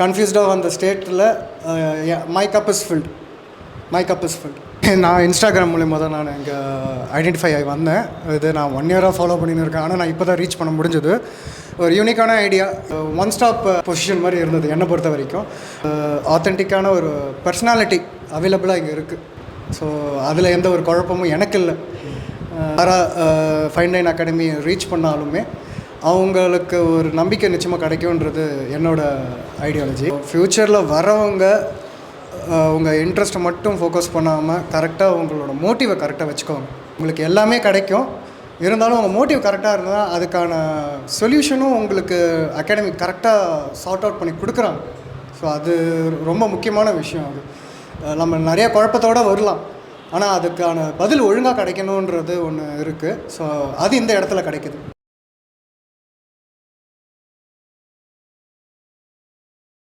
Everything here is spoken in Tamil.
கன்ஃபியூஸ்டாக வந்த ஸ்டேட்டில் மை கப் இஸ் ஃபில்ட் நான் இன்ஸ்டாகிராம் மூலிமா தான் நான் இங்கே ஐடென்டிஃபை ஆகி வந்தேன். இது நான் 1 இயராக ஃபாலோ பண்ணின்னு இருக்கேன். ஆனால் நான் இப்போ தான் ரீச் பண்ண முடிஞ்சது. ஒரு யூனிக்கான ஐடியா, ஒன் ஸ்டாப் பொசிஷன் மாதிரி இருந்தது என்னை பொறுத்த வரைக்கும். ஆத்தென்டிக்கான ஒரு பர்சனாலிட்டி அவைலபிளாக இங்கே இருக்குது. ஸோ அதில் எந்த ஒரு குழப்பமும் எனக்கு இல்லை. ஃபைன் லைன் அகாடமி ரீச் பண்ணாலுமே அவங்களுக்கு ஒரு நம்பிக்கை நிச்சயமாக கிடைக்கும்ன்றது என்னோடய ஐடியாலஜி. ஃப்யூச்சரில் வரவங்க உங்கள் இன்ட்ரெஸ்ட்டை மட்டும் ஃபோக்கஸ் பண்ணாமல் கரெக்டாக உங்களோட மோட்டிவை கரெக்டாக வச்சுக்கோங்க. உங்களுக்கு எல்லாமே கிடைக்கும், இருந்தாலும் உங்கள் மோட்டிவ் கரெக்டாக இருந்தால் அதுக்கான சொல்யூஷனும் உங்களுக்கு அகாடமி கரெக்டாக சார்ட் அவுட் பண்ணி கொடுக்குறாங்க. ஸோ அது ரொம்ப முக்கியமான விஷயம். அது நம்ம நிறைய குழப்பத்தோடு வரலாம், ஆனால் அதுக்கான பதில் ஒழுங்காக கிடைக்கணுன்றது ஒன்று இருக்குது. ஸோ அது இந்த இடத்துல கிடைக்குது.